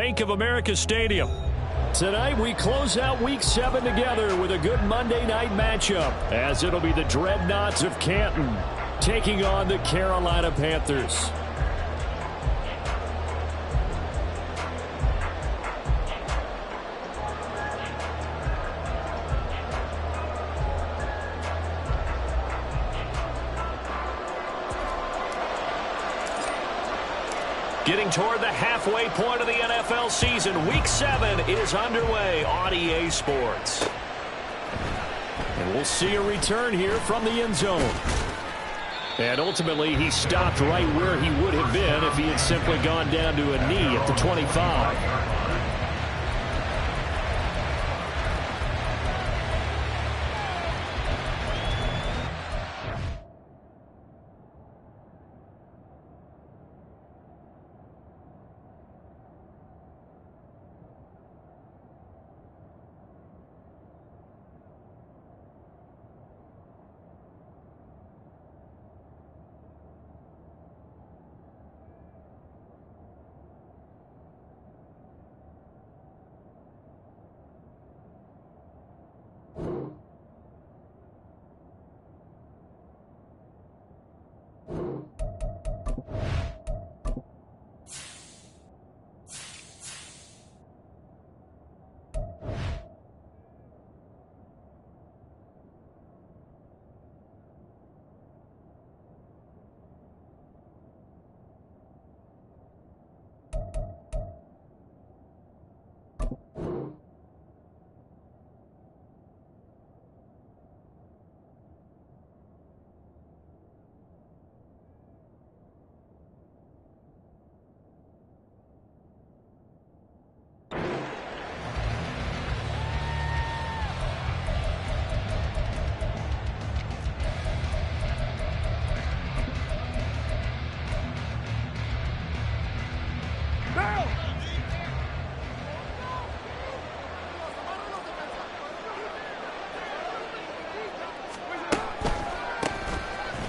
Bank of America Stadium. Tonight we close out Week 7 together with a good Monday night matchup, as it'll be the Dreadnoughts of Canton taking on the Carolina Panthers. Getting toward the halfway point of the NFL season, Week 7 is underway on EA Sports. And we'll see a return here from the end zone. And ultimately, he stopped right where he would have been if he had simply gone down to a knee at the 25.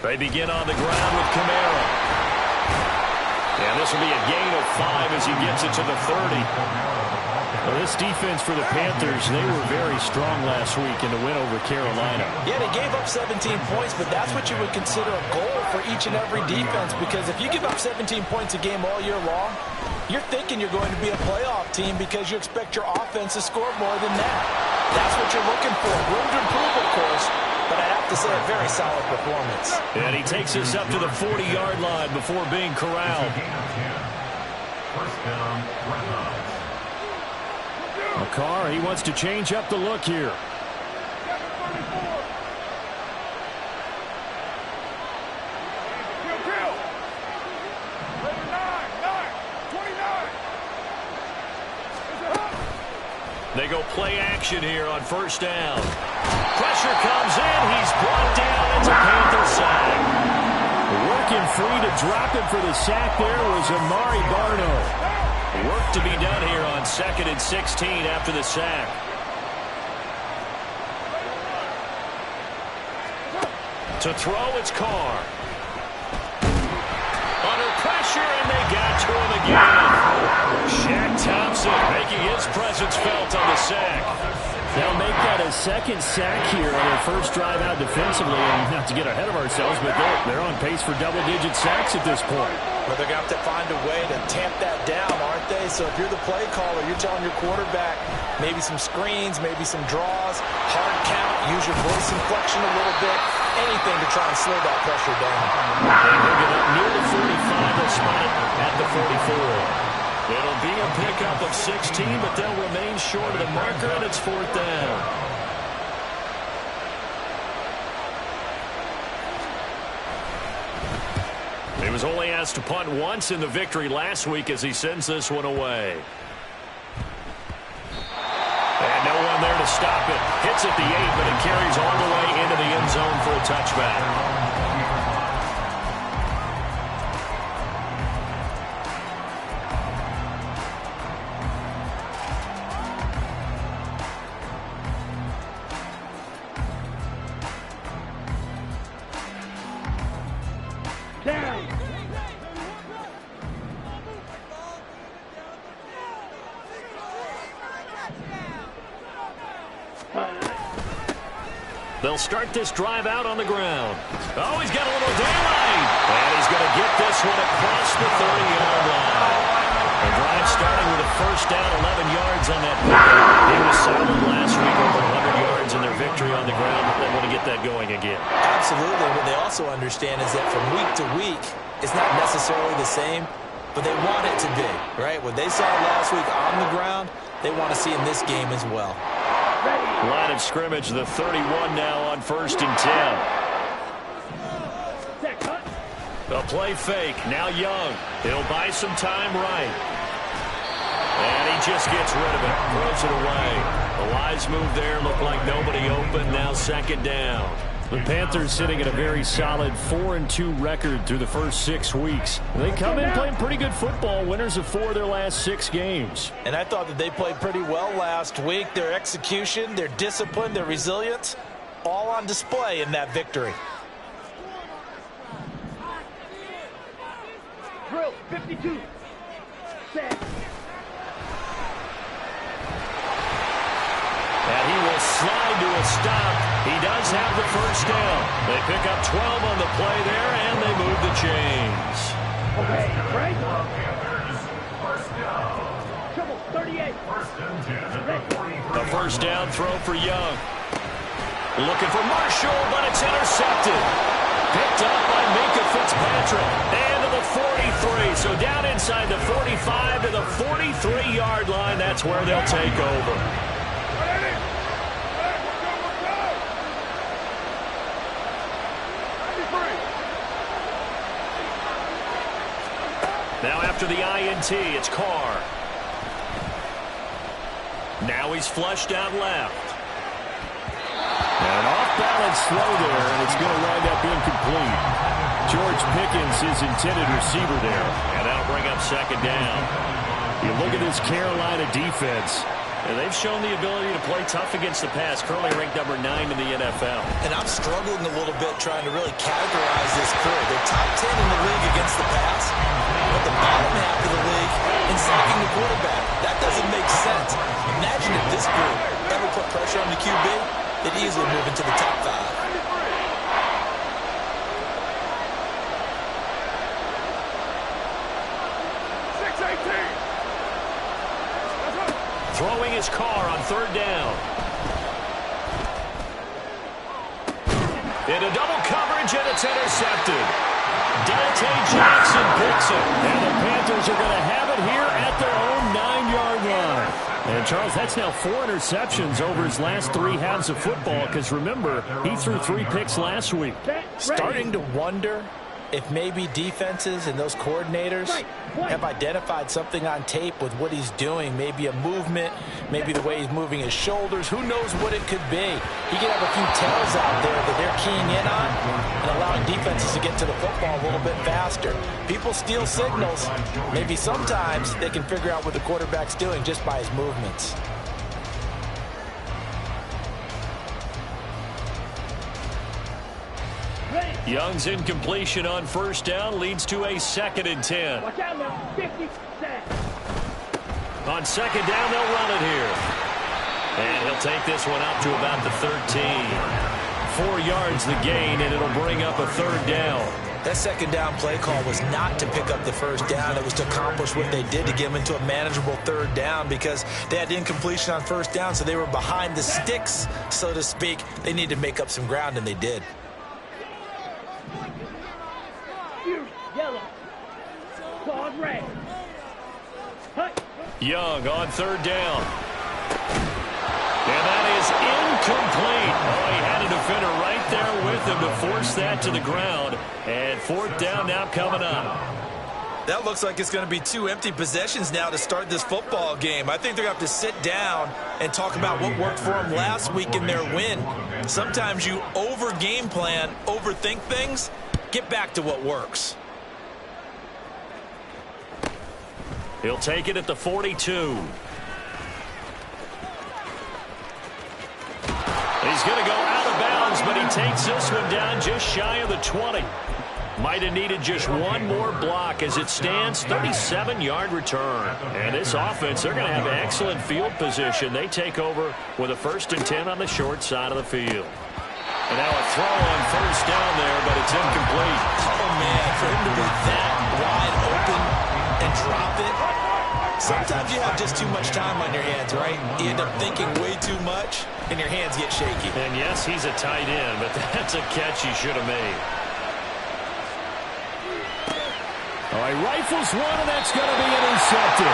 They begin on the ground with Kamara. And this will be a gain of 5 as he gets it to the 30. Well, this defense for the Panthers, they were very strong last week in the win over Carolina. Yeah, they gave up 17 points, but that's what you would consider a goal for each and every defense, because if you give up 17 points a game all year long, you're thinking you're going to be a playoff team because you expect your offense to score more than that. That's what you're looking for. Room to improve, of course, but I'd have to say a very solid performance. And he takes us up to the 40-yard line before being corralled. McCarr, he wants to change up the look here. They go play action here on first down. Pressure comes in. He's brought down. It's a Panther sack. Working free to drop him for the sack there was Amari Barno. Work to be done here on 2nd and 16 after the sack. To throw, it's Carr. Under pressure, and they got to him again. Shaq Thompson making his presence felt on the sack. They'll make that a second sack here on their first drive out defensively. And not to get ahead of ourselves, but they're on pace for double-digit sacks at this point. But they're going to have to find a way to tamp that down, aren't they? So if you're the play caller, you're telling your quarterback maybe some screens, maybe some draws, hard count, use your voice inflection a little bit, anything to try and slow that pressure down. They bring it up near the 45. They'll spot it at the 44. It'll be a pickup of 16, but they'll remain short of the marker, and it's 4th down. He was only asked to punt once in the victory last week as he sends this one away. And no one there to stop it. Hits at the 8, but it carries all the way into the end zone for a touchback. They'll start this drive out on the ground. Oh, he's got a little daylight. And he's going to get this one across the 30-yard line. The drive starting with a first down, 11 yards on that pickup. He was solid last week, over 100 yards in their victory on the ground, but they want to get that going again. Absolutely. What they also understand is that from week to week, it's not necessarily the same, but they want it to be, right? What they saw last week on the ground, they want to see in this game as well. Line of scrimmage, the 31 now on 1st and 10. A play fake. Now Young. He'll buy some time right. And he just gets rid of it. Throws it away. A wise move there. Looked like nobody open. Now 2nd down. The Panthers sitting at a very solid 4-2 record through the first 6 weeks. They come in playing pretty good football, winners of 4 of their last 6 games. And I thought that they played pretty well last week. Their execution, their discipline, their resilience, all on display in that victory. Drill 52. Set. And he will slide to a stop. He does have the first down. They pick up 12 on the play there, and they move the chains. Okay, right? Triple 38. A first down throw for Young. Looking for Marshall, but it's intercepted. Picked up by Minka Fitzpatrick. And to the 43. So down inside the 45 to the 43-yard line. That's where they'll take over. Now after the INT, it's Carr. Now he's flushed out left. And off-balance throw there, and it's going to wind up incomplete. George Pickens, his intended receiver there. And that'll bring up 2nd down. You look at this Carolina defense, and they've shown the ability to play tough against the pass, currently ranked number 9 in the NFL. And I'm struggling a little bit trying to really categorize this crew. They're top 10 in the league against the pass, but the bottom half of the league in sacking the quarterback. That doesn't make sense. Imagine if this group ever put pressure on the QB, they'd easily move into the top 5. Throwing his Carr on 3rd down. Into double coverage, and it's intercepted. Dante Jackson picks it. And the Panthers are going to have it here at their own 9-yard line. And, Charles, that's now 4 interceptions over his last 3 halves of football, because, remember, he threw 3 picks last week. Starting to wonder if maybe defenses and those coordinators have identified something on tape with what he's doing, maybe a movement, maybe the way he's moving his shoulders. Who knows what it could be? He could have a few tells out there that they're keying in on and allowing defenses to get to the football a little bit faster. People steal signals. Maybe sometimes they can figure out what the quarterback's doing just by his movements. Young's incompletion on 1st down leads to a 2nd and 10. Watch out now. 50. Set. On 2nd down, they'll run it here. And he'll take this one up to about the 13. 4 yards the gain, and it'll bring up a 3rd down. That 2nd down play call was not to pick up the 1st down. It was to accomplish what they did to get them into a manageable 3rd down, because they had incompletion on 1st down, so they were behind the sticks, so to speak. They needed to make up some ground, and they did. Yellow. Claws red. Young on 3rd down. And that is incomplete. Oh, he had a defender right there with him to force that to the ground. And 4th down now coming up. That looks like it's going to be 2 empty possessions now to start this football game. I think they're going to have to sit down and talk about what worked for them last week in their win. Sometimes you over-game plan, overthink things. Get back to what works. He'll take it at the 42. He's going to go out of bounds, but he takes this one down just shy of the 20. Might have needed just one more block. As it stands, 37-yard return. And this offense, they're going to have excellent field position. They take over with a 1st and 10 on the short side of the field. And now a throw on first down there, but it's incomplete. Oh, man, for him to be that wide open and drop it. Sometimes you have just too much time on your hands, right? You end up thinking way too much, and your hands get shaky. And yes, he's a tight end, but that's a catch he should have made. All right, rifles one, and that's going to be intercepted.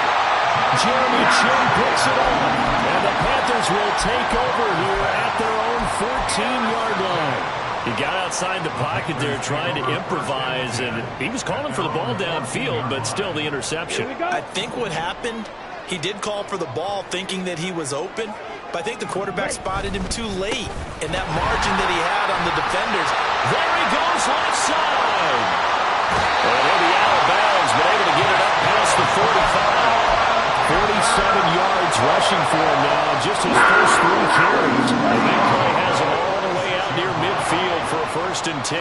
Jeremy Chin picks it up, and the Panthers will take over here at their own 14-yard line. He got outside the pocket there trying to improvise, and he was calling for the ball downfield, but still the interception. I think what happened, he did call for the ball thinking that he was open, but I think the quarterback spotted him too late, and that margin that he had on the defenders. There he goes left side. And he'll be out of bounds, but able to get it up past the 45. 47 yards rushing for him now, just his first 3 carries. And that play has him all the way out near midfield for a 1st and 10.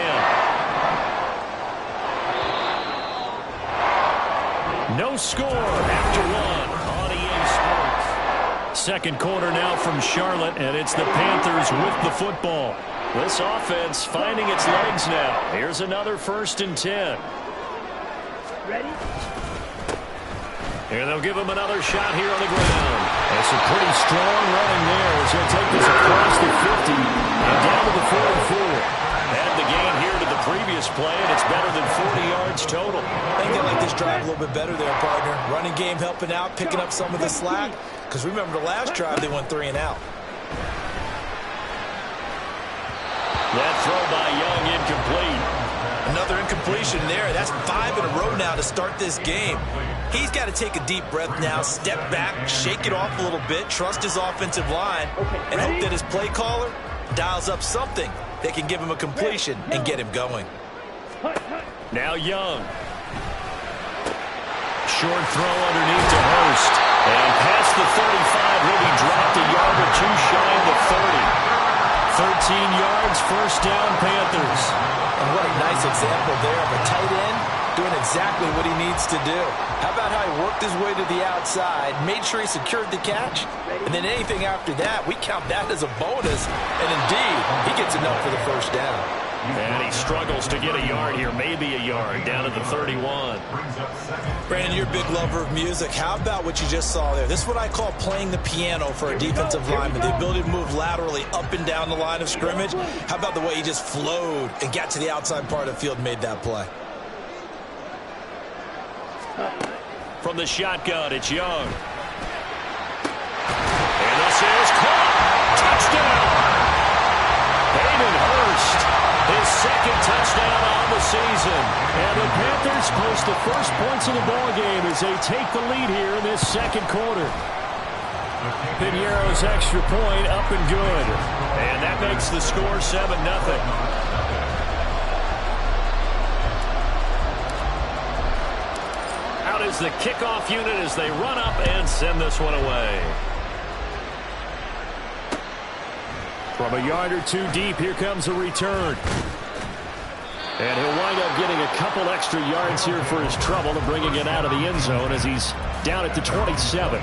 No score after 1 on EA Sports. Second quarter now from Charlotte, and it's the Panthers with the football. This offense finding its legs now. Here's another 1st and 10. Ready? And they'll give him another shot here on the ground. And some pretty strong running there as he'll take this across the 50 and down to the 44. Add the gain here to the previous play, and it's better than 40 yards total. I think they like this drive a little bit better there, partner. Running game helping out, picking up some of the slack. Because remember the last drive, they went 3 and out. That throw by Young incomplete. Another incompletion there. That's 5 in a row now to start this game. He's got to take a deep breath now, step back, shake it off a little bit, trust his offensive line, and hope that his play caller dials up something that can give him a completion and get him going. Now Young. Short throw underneath to Hurst. And past the 35, will be dropped a yard or 2 shy of the 30. 13 yards, 1st down, Panthers. And what a nice example there of a tight end doing exactly what he needs to do. How about how he worked his way to the outside, made sure he secured the catch, and then anything after that, we count that as a bonus. And indeed, he gets enough for the 1st down. And he struggles to get a yard here, maybe a yard, down at the 31. Brandon, you're a big lover of music. How about what you just saw there? This is what I call playing the piano for a defensive lineman, the ability to move laterally up and down the line of scrimmage. How about the way he just flowed and got to the outside part of the field and made that play? From the shotgun, it's Young. And this is caught. Touchdown. Hayden Hurst, his 2nd touchdown on the season. And the Panthers post the first points of the ballgame as they take the lead here in this 2nd quarter. Piñeiro's extra point up and good. And that makes the score 7-0. Is the kickoff unit as they run up and send this one away. From a yard or 2 deep, here comes a return. And he'll wind up getting a couple extra yards here for his trouble and bringing it out of the end zone as he's down at the 27.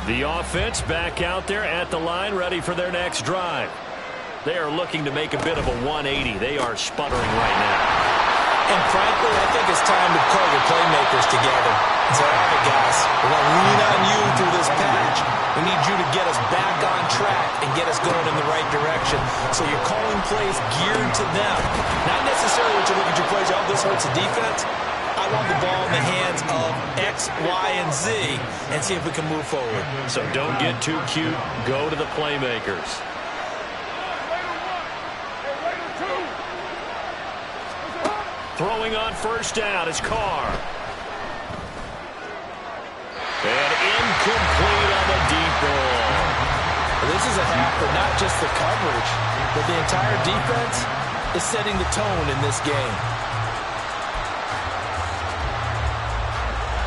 The offense back out there at the line, ready for their next drive. They are looking to make a bit of a 180. They are sputtering right now. And frankly, I think it's time to call your playmakers together and say, all right, guys, we're going to lean on you through this patch. We need you to get us back on track and get us going in the right direction. So you're calling plays geared to them. Not necessarily what you look at your plays, oh, this hurts the defense. I want the ball in the hands of X, Y, and Z and see if we can move forward. So don't get too cute. Go to the playmakers. Throwing on 1st down is Carr. And incomplete on the deep ball. Well, this is a half for not just the coverage, but the entire defense is setting the tone in this game.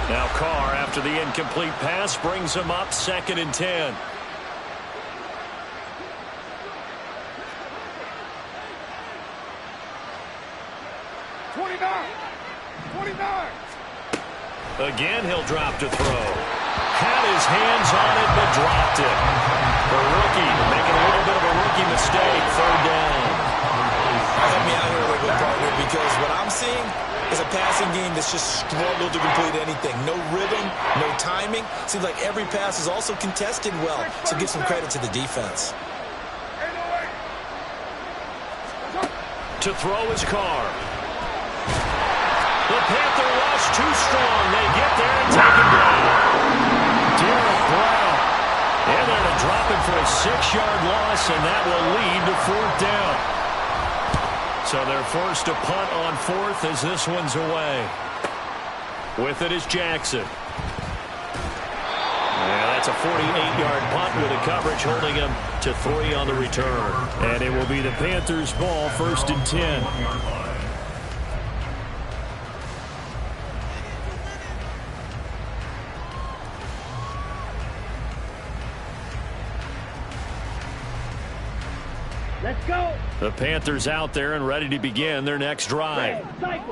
Now Carr, after the incomplete pass, brings him up 2nd and 10. Again, he'll drop to throw. Had his hands on it, but dropped it. The rookie making a little bit of a rookie mistake. Third down. Help me out here a little bit, partner, because what I'm seeing is a passing game that's just struggled to complete anything. No rhythm, no timing. Seems like every pass is also contested well, so give some credit to the defense. To throw his car. The Panther rush too strong. They get there and take him down. Derek Brown. And they're to drop him for a 6-yard loss, and that will lead to fourth down. So they're forced to punt on fourth as this one's away. With it is Jackson. Yeah, that's a 48-yard punt with a coverage holding him to 3 on the return. And it will be the Panthers' ball, 1st and 10. Let's go. The Panthers out there and ready to begin their next drive.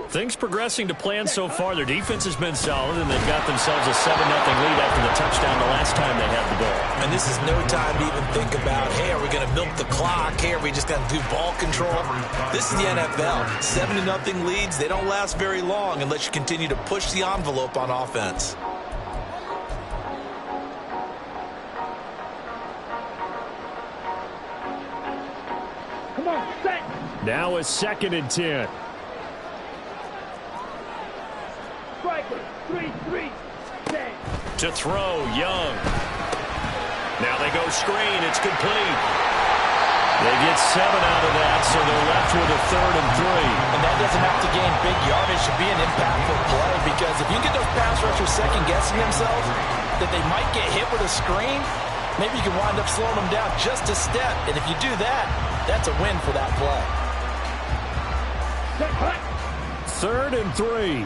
Things progressing to plan so far. Their defense has been solid, and they've got themselves a 7-0 lead after the touchdown the last time they had the ball. And this is no time to even think about, hey, are we going to milk the clock? Hey, are we just going to do ball control? This is the NFL. 7-0 leads, they don't last very long unless you continue to push the envelope on offense. Now a 2nd and 10. Striker, 3-3, 10. To throw, Young. Now they go screen. It's complete. They get 7 out of that, so they're left with a 3rd and 3. And that doesn't have to gain big yardage to be an impactful play, because if you get those pass rushers second-guessing themselves that they might get hit with a screen, maybe you can wind up slowing them down just a step. And if you do that, that's a win for that play. 3rd and 3.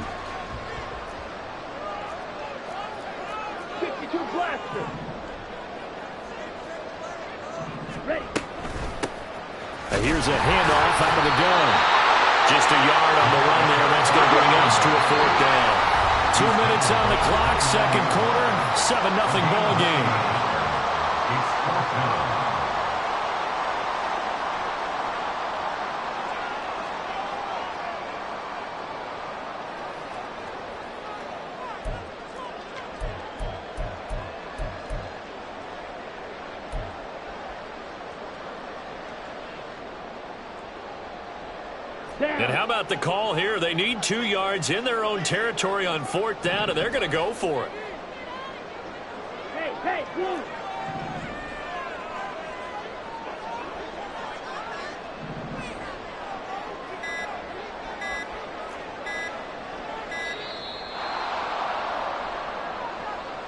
52 blaster. Ready. Here's a handoff out of the gun. Just a yard on the run there. That's going to bring us to a 4th down. 2 minutes on the clock, 2nd quarter, 7-0 ball game. And how about the call here? They need 2 yards in their own territory on 4th down, and they're going to go for it. Hey, blue.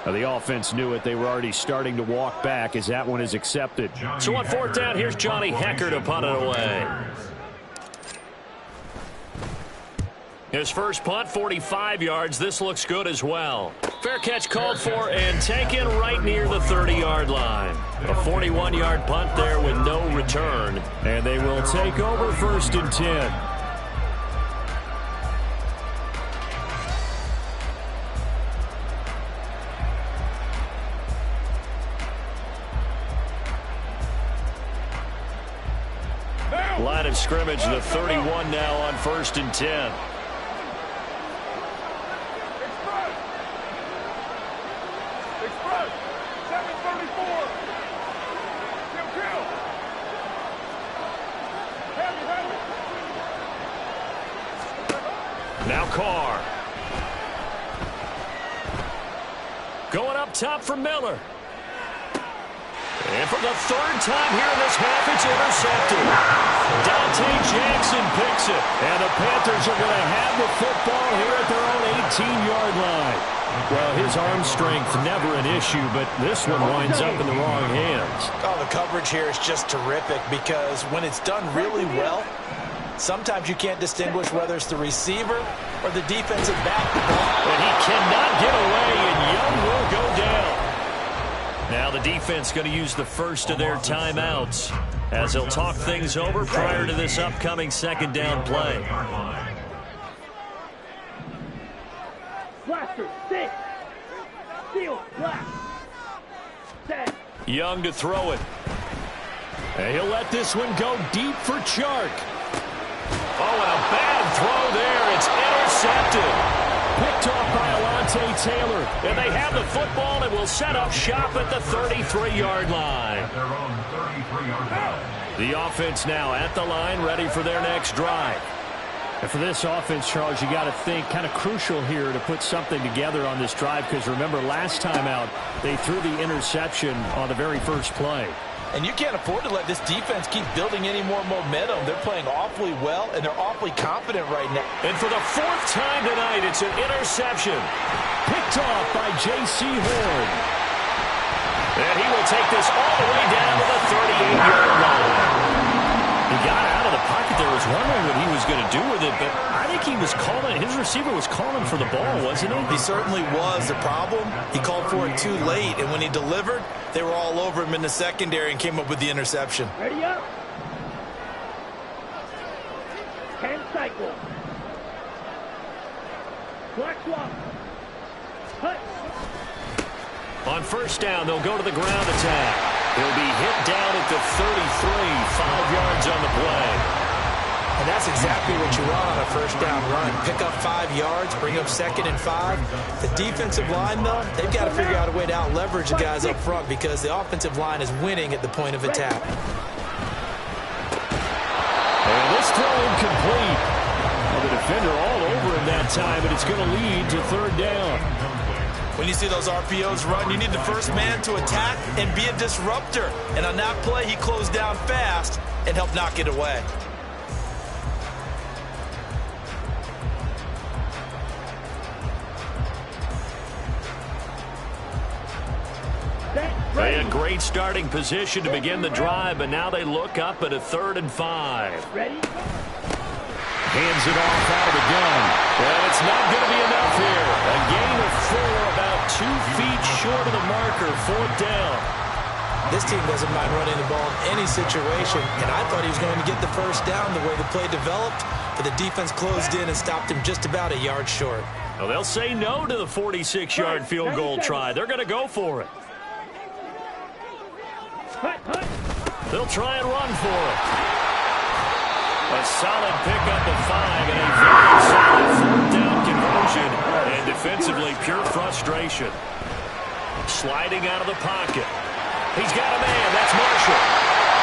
Now the offense knew it. They were already starting to walk back as that one is accepted. So on 4th down, here's Johnny Hecker to punt it away. His first punt, 45 yards. This looks good as well. Fair catch called for and taken right near the 30-yard line. A 41-yard punt there with no return. And they will take over 1st and 10. Line of scrimmage, the 31 now on 1st and 10. Now Carr. Going up top for Miller. And for the 3rd time here in this half, it's intercepted. Dante Jackson picks it. And the Panthers are going to have the football here at their own 18-yard line. Well, his arm strength never an issue, but this one winds up in the wrong hands. Oh, the coverage here is just terrific, because when it's done really well, sometimes you can't distinguish whether it's the receiver or the defensive back. And he cannot get away, and Young will go down. Now the defense going to use the first of their timeouts as they'll talk things over prior to this upcoming 2nd down play. Pressure, 6. Steal, black. 10. Young to throw it. And he'll let this one go deep for Chark. Oh, and a bad throw there. It's intercepted. Picked off by Alontae Taylor. And they have the football and will set up shop at the 33-yard line. The offense now at the line, ready for their next drive. And for this offense, Charles, you got to think kind of crucial here to put something together on this drive, because remember last time out they threw the interception on the very first play. And you can't afford to let this defense keep building any more momentum. They're playing awfully well, and they're awfully confident right now. And for the 4th time tonight, it's an interception. Picked off by J.C. Horn. And he will take this all the way down to the 38-yard line. He got out of the pocket there, was wondering what he was going to do with it, but I think he was calling, his receiver was calling for the ball, wasn't he? He certainly was. The problem, he called for it too late, and when he delivered, they were all over him in the secondary and came up with the interception. Ready up. 10 cycles. Black swap. Hut. On first down, they'll go to the ground attack. He'll be hit down at the 33, 5 yards on the play. And that's exactly what you want on a first down run. Pick up 5 yards, bring up 2nd and 5. The defensive line, though, they've got to figure out a way to out-leverage the guys up front because the offensive line is winning at the point of attack. And this throw incomplete. Well, the defender all over him that time, but it's going to lead to 3rd down. When you see those RPOs run, you need the first man to attack and be a disruptor. And on that play, he closed down fast and helped knock it away. They had a great starting position to begin the drive, but now they look up at a 3rd and 5. Ready? Hands it off out of the gun. And it's not going to be enough here. A gain of 4, about 2 feet short of the marker, 4th down. This team doesn't mind running the ball in any situation, and I thought he was going to get the first down the way the play developed, but the defense closed in and stopped him just about a yard short. Well, they'll say no to the 46-yard field goal try. They're going to go for it. They'll try and run for it. A solid pickup of 5 and a very solid 4th down conversion. And defensively, pure frustration. Sliding out of the pocket. He's got a man. That's Marshall.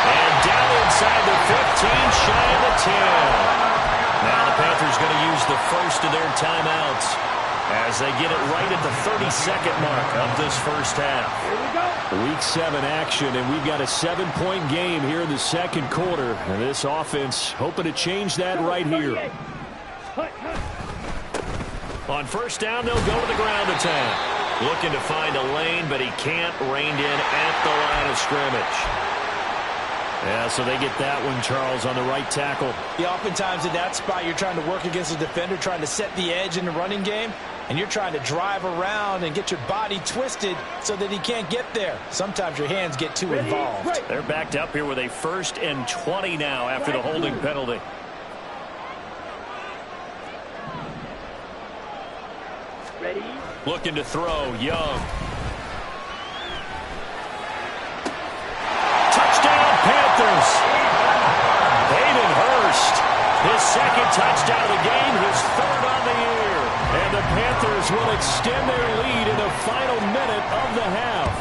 And down inside the 15, shy of the 10. Now the Panthers going to use the first of their timeouts as they get it right at the 32nd mark of this first half. Here we go. Week 7 action, and we've got a 7-point game here in the second quarter. And this offense hoping to change that right here. On first down, they'll go to the ground attack. Looking to find a lane, but he can't. Reined in at the line of scrimmage. Yeah, so they get that one, Charles, on the right tackle. Yeah, oftentimes in that spot, you're trying to work against a defender, trying to set the edge in the running game, and you're trying to drive around and get your body twisted so that he can't get there. Sometimes your hands get too involved. They're backed up here with a 1st and 20 now after the holding penalty. Ready? Looking to throw, Young. Touchdown, Panthers. Hayden Hurst, his 2nd touchdown of the game, his 3rd on the year. And the Panthers will extend their lead in the final minute of the half.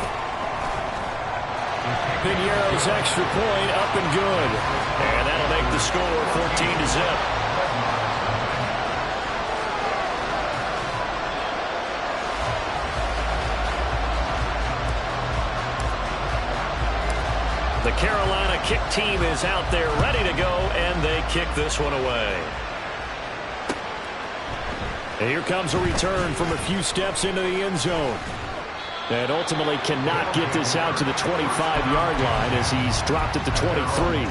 Piñeiro's extra point up and good. And that'll make the score 14-0. The Carolina kick team is out there ready to go, and they kick this one away. And here comes a return from a few steps into the end zone. And ultimately cannot get this out to the 25-yard line as he's dropped at the 23.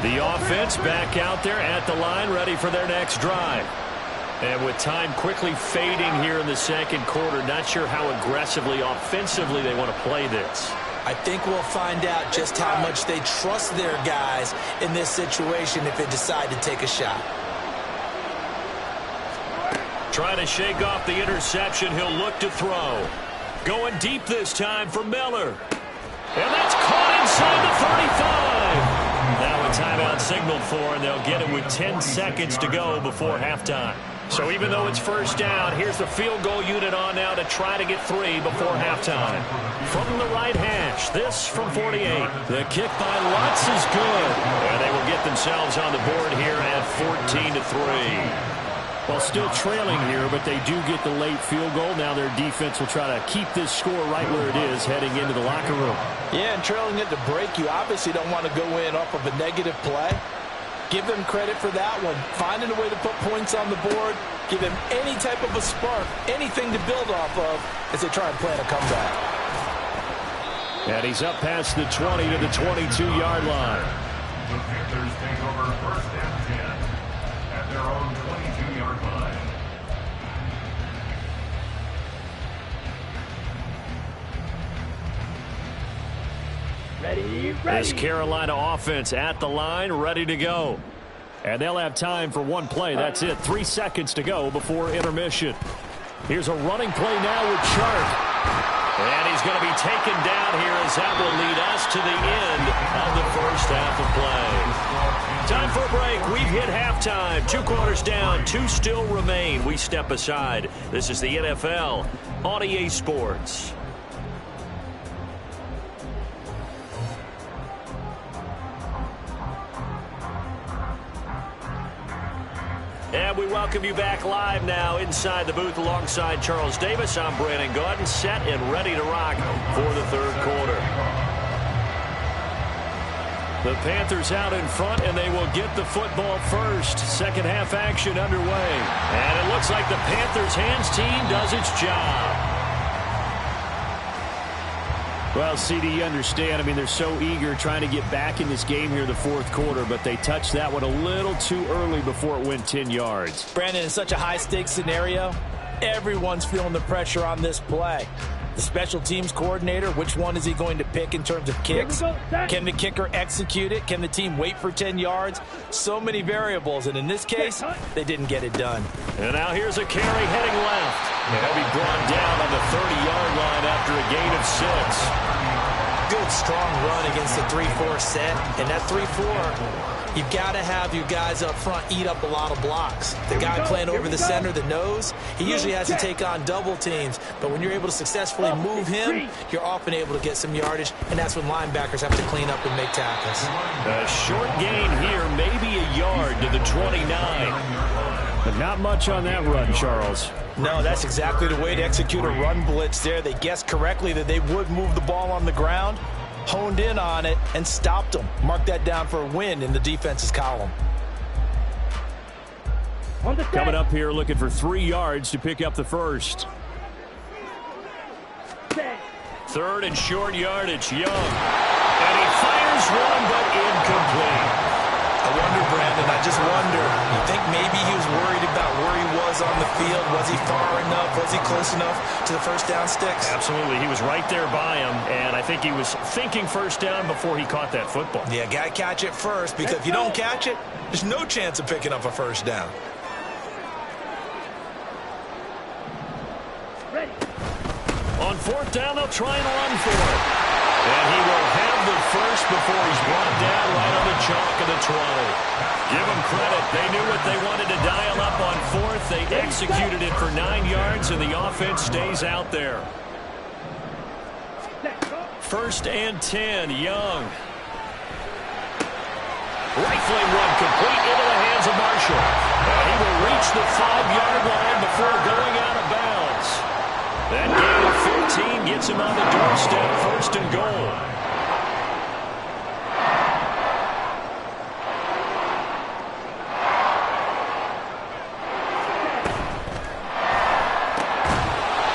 The offense back out there at the line, ready for their next drive. And with time quickly fading here in the second quarter, not sure how aggressively, offensively they want to play this. I think we'll find out just how much they trust their guys in this situation if they decide to take a shot. Trying to shake off the interception. He'll look to throw. Going deep this time for Miller. And that's caught inside the 35. Now a timeout signaled for, and they'll get it with 10 seconds to go before halftime. So even though it's first down, here's the field goal unit on now to try to get 3 before halftime. From the right hash, this from 48. The kick by Lutz is good. And they will get themselves on the board here at 14-3. Well, still trailing here, but they do get the late field goal. Now their defense will try to keep this score right where it is heading into the locker room. Yeah, and trailing it to break, you obviously don't want to go in off of a negative play. Give them credit for that one. Finding a way to put points on the board, give them any type of a spark, anything to build off of as they try and plan a comeback. And he's up past the 20 to the 22-yard line. The Panthers take over first and 10 at their own 22-yard line. Ready. This Carolina offense at the line, ready to go. And they'll have time for one play. That's it. 3 seconds to go before intermission. Here's a running play now with Chark. And he's going to be taken down here as that will lead us to the end of the first half of play. Time for a break. We've hit halftime. 2 quarters down, 2 still remain. We step aside. This is the NFL on EA Sports. And we welcome you back live now inside the booth alongside Charles Davis. I'm Brandon Gaudin, set and ready to rock for the third quarter. The Panthers out in front, and they will get the football first. Second half action underway. And it looks like the Panthers' hands team does its job. Well, CD, you understand. I mean, they're so eager trying to get back in this game here the fourth quarter, but they touched that one a little too early before it went 10 yards. Brandon, in such a high-stakes scenario, everyone's feeling the pressure on this play. The special teams coordinator, which one is he going to pick in terms of kicks? Can the kicker execute it? Can the team wait for 10 yards? So many variables, and in this case, they didn't get it done. And now here's a carry heading left. And he'll be brought down on the 30-yard line after a gain of 6. Good, strong run against the 3-4 set. And that 3-4, you've got to have your guys up front eat up a lot of blocks. The guy playing over the center, the nose, he usually has to take on double teams. But when you're able to successfully move him, you're often able to get some yardage, and that's when linebackers have to clean up and make tackles. A short gain here, maybe a yard to the 29. But not much on that run, Charles. No, that's exactly the way to execute a run blitz there. They guessed correctly that they would move the ball on the ground, honed in on it, and stopped them. Mark that down for a win in the defense's column. Coming up here looking for 3 yards to pick up the first. Third and short yardage, Young. And he fires one, but incomplete. I wonder, Brandon, I just wonder, you think maybe he was worried about where he was on the field? Was he far enough? Was he close enough to the first down sticks? Absolutely. He was right there by him, and I think he was thinking first down before he caught that football. Yeah, got to catch it first, because if you don't catch it, there's no chance of picking up a first down. Ready. On fourth down, they'll try and run for it. And he will have the first before he's brought down right on the chalk of the 20. Give them credit. They knew what they wanted to dial up on fourth. They executed it for 9 yards, and the offense stays out there. First and 10, Young. Rifling one complete into the hands of Marshall. And he will reach the 5-yard line before going out of bounds. That gain of 15 gets him on the doorstep, first and goal.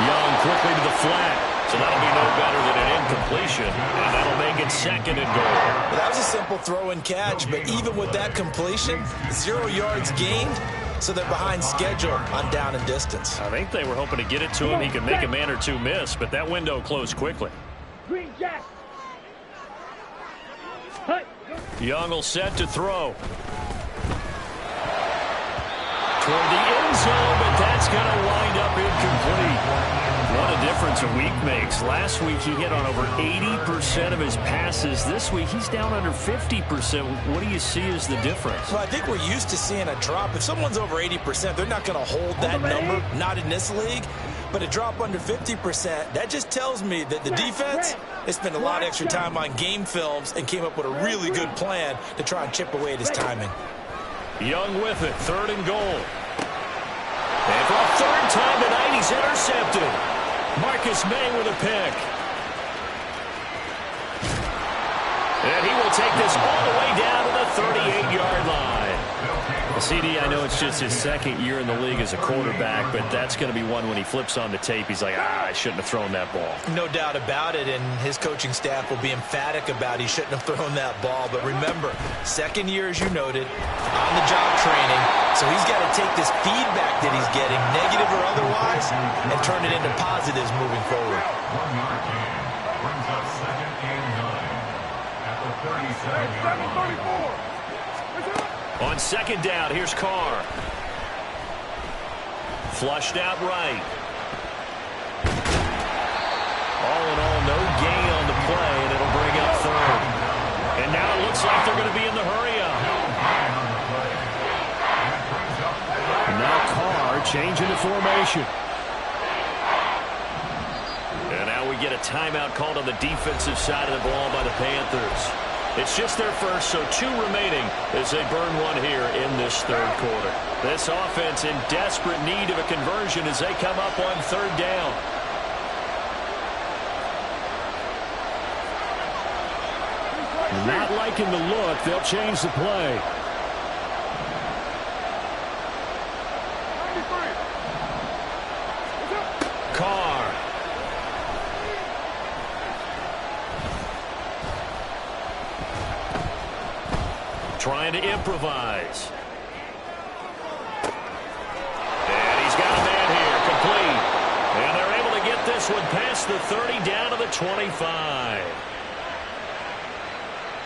Young quickly to the flat. So that'll be no better than an incompletion, and that'll make it second and goal. Well, that was a simple throw and catch, but even with that completion, 0 yards gained. So they're behind schedule on down and distance. I think they were hoping to get it to him. He could make a man or two miss, but that window closed quickly. Green Jack. Young will set to throw. Toward the end zone, but that's going to wind up incomplete. What a difference a week makes. Last week he hit on over 80% of his passes. This week he's down under 50%. What do you see as the difference? Well, I think we're used to seeing a drop. If someone's over 80%, they're not going to hold that number, not in this league. But a drop under 50%, that just tells me that the defense, they spent a lot of extra time on game films and came up with a really good plan to try and chip away at his timing. Young with it, 3rd and goal. And for a 3rd time tonight, he's intercepted. Marcus May with a pick. And he will take this all the way down to the 38-yard line. Well, CD, I know it's just his 2nd year in the league as a quarterback, but that's going to be one when he flips on the tape. He's like, I shouldn't have thrown that ball. No doubt about it, and his coaching staff will be emphatic about he shouldn't have thrown that ball. But remember, 2nd year, as you noted, on-the-job training, so he's got to take this feedback that he's getting, negative or otherwise, and turn it into positives moving forward. 1-yard gain brings up 2nd and 9 at the 37-yard line. On 2nd down, here's Carr. Flushed out right. All in all, no gain on the play, and it'll bring up 3rd. And now it looks like they're going to be in the hurry-up. Now Carr changing the formation. And now we get a timeout called on the defensive side of the ball by the Panthers. It's just their first, so 2 remaining as they burn one here in this 3rd quarter. This offense in desperate need of a conversion as they come up on 3rd down. Not liking the look. They'll change the play. Carr. Trying to improvise. And he's got a man here, complete. And they're able to get this one past the 30 down to the 25.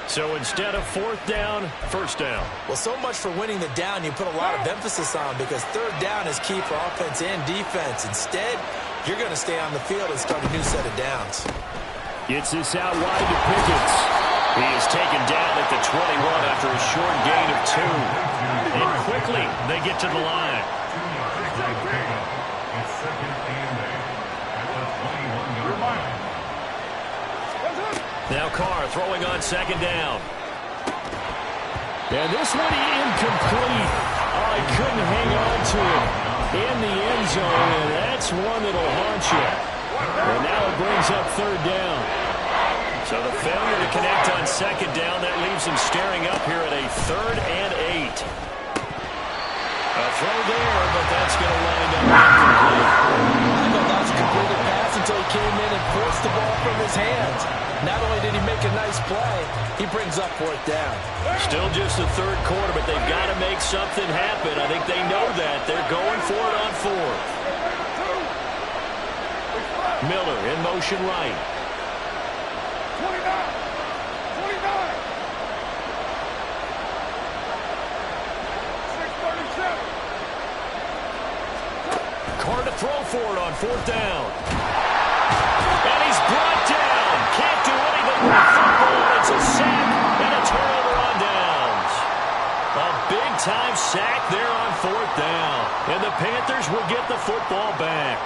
So instead of 4th down, 1st down. Well, so much for winning the down you put a lot of emphasis on, because 3rd down is key for offense and defense. Instead, you're going to stay on the field and start a new set of downs. Gets this out wide to Pickens. He is taken down at the 21 after a short gain of 2. And quickly, they get to the line. It's 2nd and 8 at the 21-yard line. Now Carr throwing on 2nd down. And this one incomplete. Oh, he couldn't hang on to it in the end zone, and that's one that'll haunt you. And now it brings up 3rd down. So the failure to connect on 2nd down, that leaves him staring up here at a 3rd and 8. A throw there, but that's going to wind up incomplete. I thought that was a completed pass until he came in and forced the ball from his hands. Not only did he make a nice play, he brings up 4th down. Still just the 3rd quarter, but they've got to make something happen. I think they know that. They're going for it on 4th. Miller in motion right. 29. Carr to throw for it on 4th down. And he's brought down. Can't do anything with the football. It's a sack and a turnover on downs. A big-time sack there on 4th down. And the Panthers will get the football back.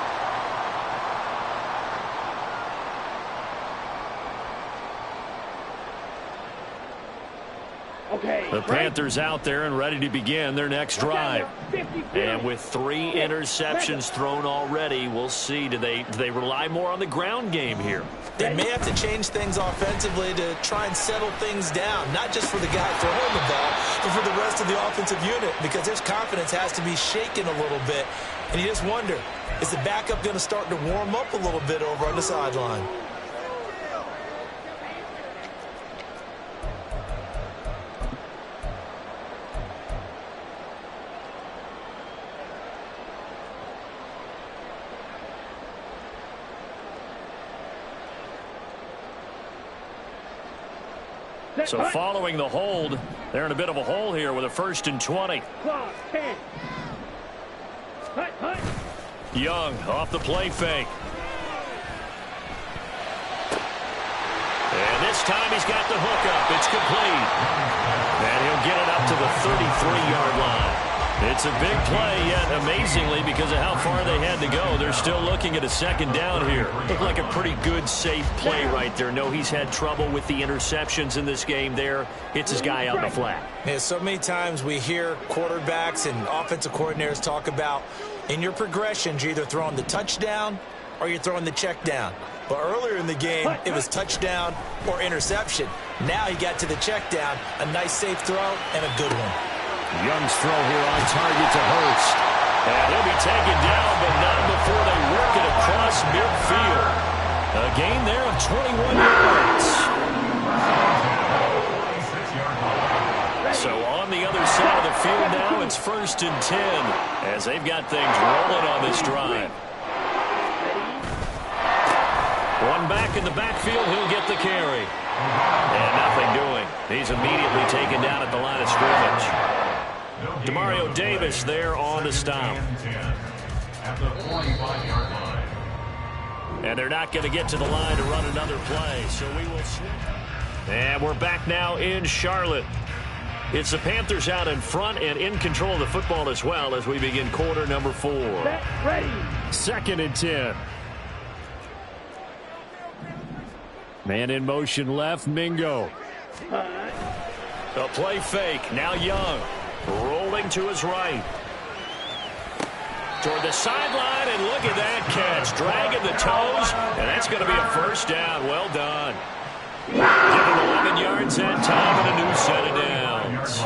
Okay. The Panthers out there and ready to begin their next drive. And with 3 interceptions thrown already, we'll see. Do they rely more on the ground game here? They may have to change things offensively to try and settle things down, not just for the guy throwing the ball, but for the rest of the offensive unit, because their confidence has to be shaken a little bit. And you just wonder, is the backup going to start to warm up a little bit over on the sideline? So following the hold, they're in a bit of a hole here with a 1st and 20. Young off the play fake. And this time he's got the hook up. It's complete. And he'll get it up to the 33-yard line. It's a big play, yet amazingly, because of how far they had to go, they're still looking at a 2nd down here. Looked like a pretty good, safe play right there. No, he's had trouble with the interceptions in this game there. Hits his guy out in the flat. Yeah, so many times we hear quarterbacks and offensive coordinators talk about in your progressions, you're either throwing the touchdown or you're throwing the check down. But earlier in the game, it was touchdown or interception. Now he got to the check down, a nice safe throw, and a good one. Young's throw here on target to Hurst. And he'll be taken down, but not before they work it across midfield. A gain there of 21 yards. So on the other side of the field now, it's 1st and 10 as they've got things rolling on this drive. One back in the backfield, he'll get the carry. And nothing doing. He's immediately taken down at the line of scrimmage. Demario Davis there on the stop. And they're not going to get to the line to run another play, so we will switch. And we're back now in Charlotte. It's the Panthers out in front and in control of the football as well as we begin quarter number 4. Ready. 2nd and 10. Man in motion left, Mingo. A play fake, now Young. Rolling to his right. Toward the sideline, and look at that catch. Dragging the toes, and that's going to be a 1st down. Well done. Given 11 yards that time and a new set of downs.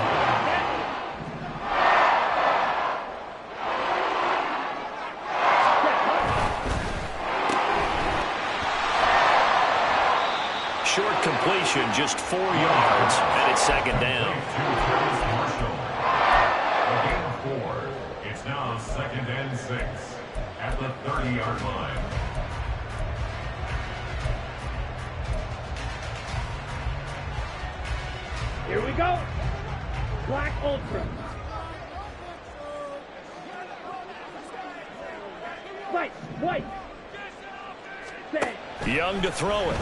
Short completion, just 4 yards, and it's 2nd down. It's now 2nd and 6 at the 30-yard line. Here we go. Black Ultra. White. Set. Young to throw it.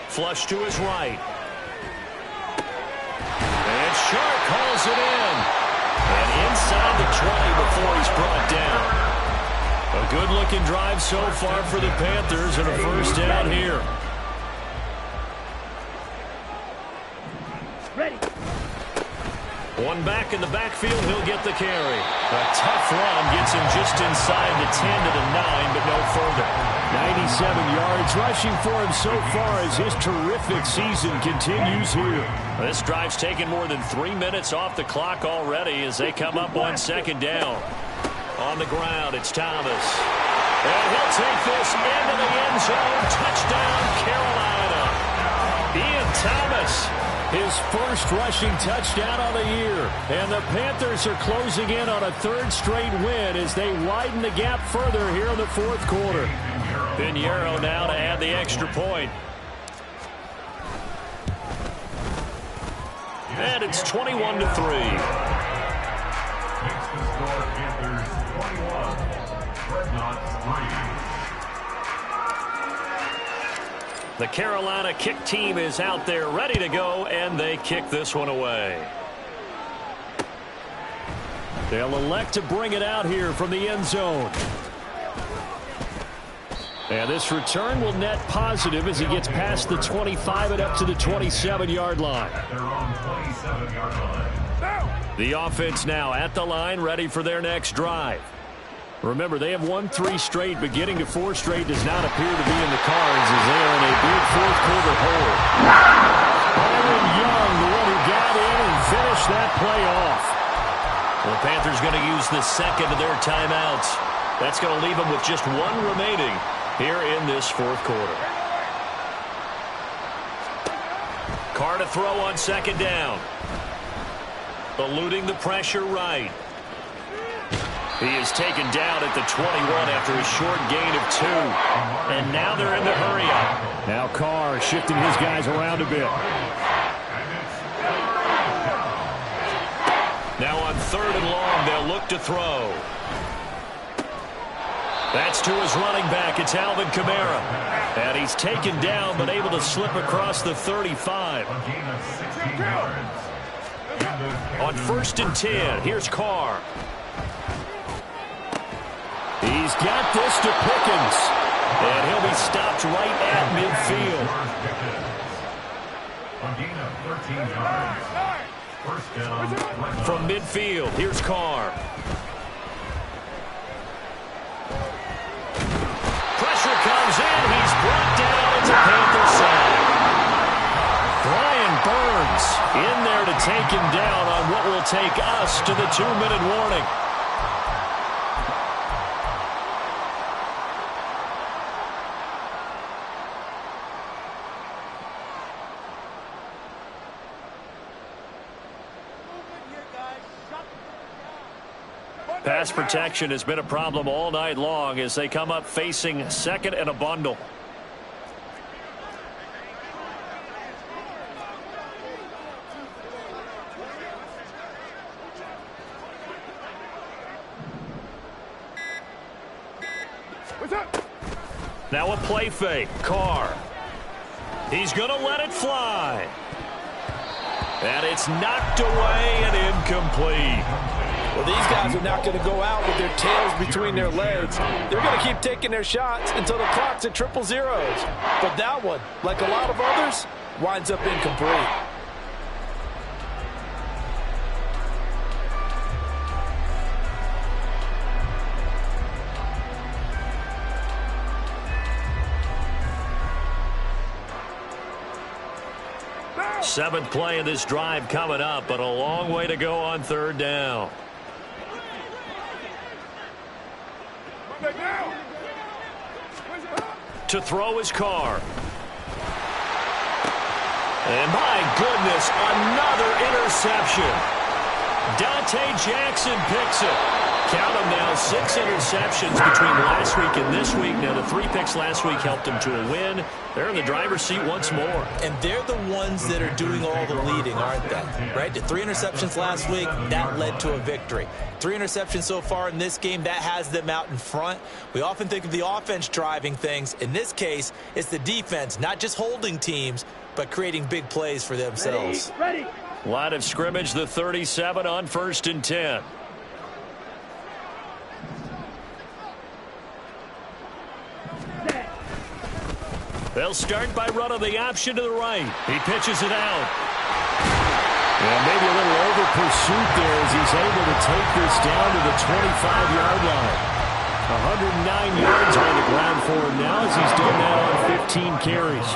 Flush to his right. And Sharp calls it in. And inside the 20 before he's brought down. A good-looking drive so far for the Panthers and a 1st down here. Ready. One back in the backfield, he'll get the carry. A tough run gets him just inside the 10 to the 9, but no further. 97 yards rushing for him so far as his terrific season continues here. This drive's taken more than 3 minutes off the clock already as they come up on 2nd down. On the ground, it's Thomas. And he'll take this into the end zone. Touchdown, Carolina. Ian Thomas. His 1st rushing touchdown on the year. And the Panthers are closing in on a 3rd straight win as they widen the gap further here in the 4th quarter. Pinheiro now to add the extra point. And it's 21-3. Makes the score Panthers 21, Dreadnoughts 3. The Carolina kick team is out there ready to go, and they kick this one away. They'll elect to bring it out here from the end zone. And this return will net positive as he gets past the 25 and up to the 27-yard line. At their own 27-yard line. The offense now at the line, ready for their next drive. Remember, they have won 3 straight, but getting to 4 straight does not appear to be in the cards as they are in a big 4th quarter hole. Byron Young, the one who got in and finished that play off. Well, the Panthers going to use the 2nd of their timeouts. That's going to leave them with just 1 remaining here in this 4th quarter. Carr to throw on 2nd down. Eluding the pressure right. He is taken down at the 21 after a short gain of 2. And now they're in the hurry-up. Now Carr shifting his guys around a bit. Now on 3rd and long, they'll look to throw. That's to his running back. It's Alvin Kamara. And he's taken down but able to slip across the 35. On 1st and 10, here's Carr. He's got this to Pickens. And he'll be stopped right at midfield. From midfield, here's Carr. Pressure comes in. He's brought down. It's a Panther sack. Brian Burns in there to take him down on what will take us to the 2-minute warning. Pass protection has been a problem all night long as they come up facing 2nd and a bundle. Now a play fake. Carr. He's going to let it fly. And it's knocked away and incomplete. Well, these guys are not going to go out with their tails between their legs. They're going to keep taking their shots until the clock's at 000. But that one, like a lot of others, winds up incomplete. Seventh play of this drive coming up, but a long way to go on 3rd down. To throw his Carr. And my goodness, another interception. Dante Jackson picks it. Count them now, 6 interceptions between last week and this week. Now, the 3 picks last week helped them to a win. They're in the driver's seat once more. And they're the ones that are doing all the leading, aren't they? Right? The 3 interceptions last week, that led to a victory. 3 interceptions so far in this game, that has them out in front. We often think of the offense driving things. In this case, it's the defense, not just holding teams, but creating big plays for themselves. Ready. Line of scrimmage, the 37 on 1st and 10. They'll start by running the option to the right. He pitches it out. And maybe a little over pursuit there as he's able to take this down to the 25-yard line. 109 yards on the ground for him now as he's done that on 15 carries.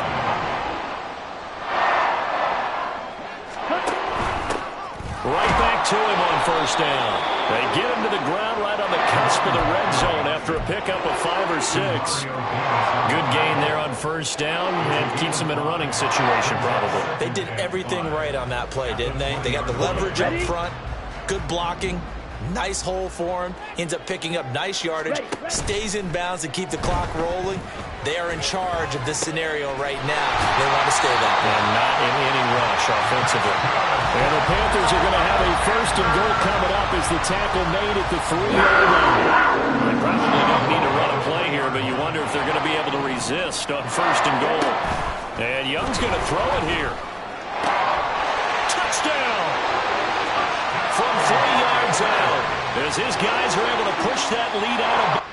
Right back to him on 1st down. They get him to the ground right on the cusp of the red zone after a pickup of 5 or 6. Good gain there on 1st down and keeps him in a running situation probably. They did everything right on that play, didn't they? They got the leverage up front, good blocking, nice hole for him, ends up picking up nice yardage, stays in bounds and keep the clock rolling. They are in charge of this scenario right now. They want to stay that way. And not in any rush offensively. And the Panthers are going to have a 1st and goal coming up as the tackle made at the 3-yard line. They probably don't need to run a play here, but you wonder if they're going to be able to resist on 1st and goal. And Young's going to throw it here. Touchdown! From 3 yards out as his guys are able to push that lead out of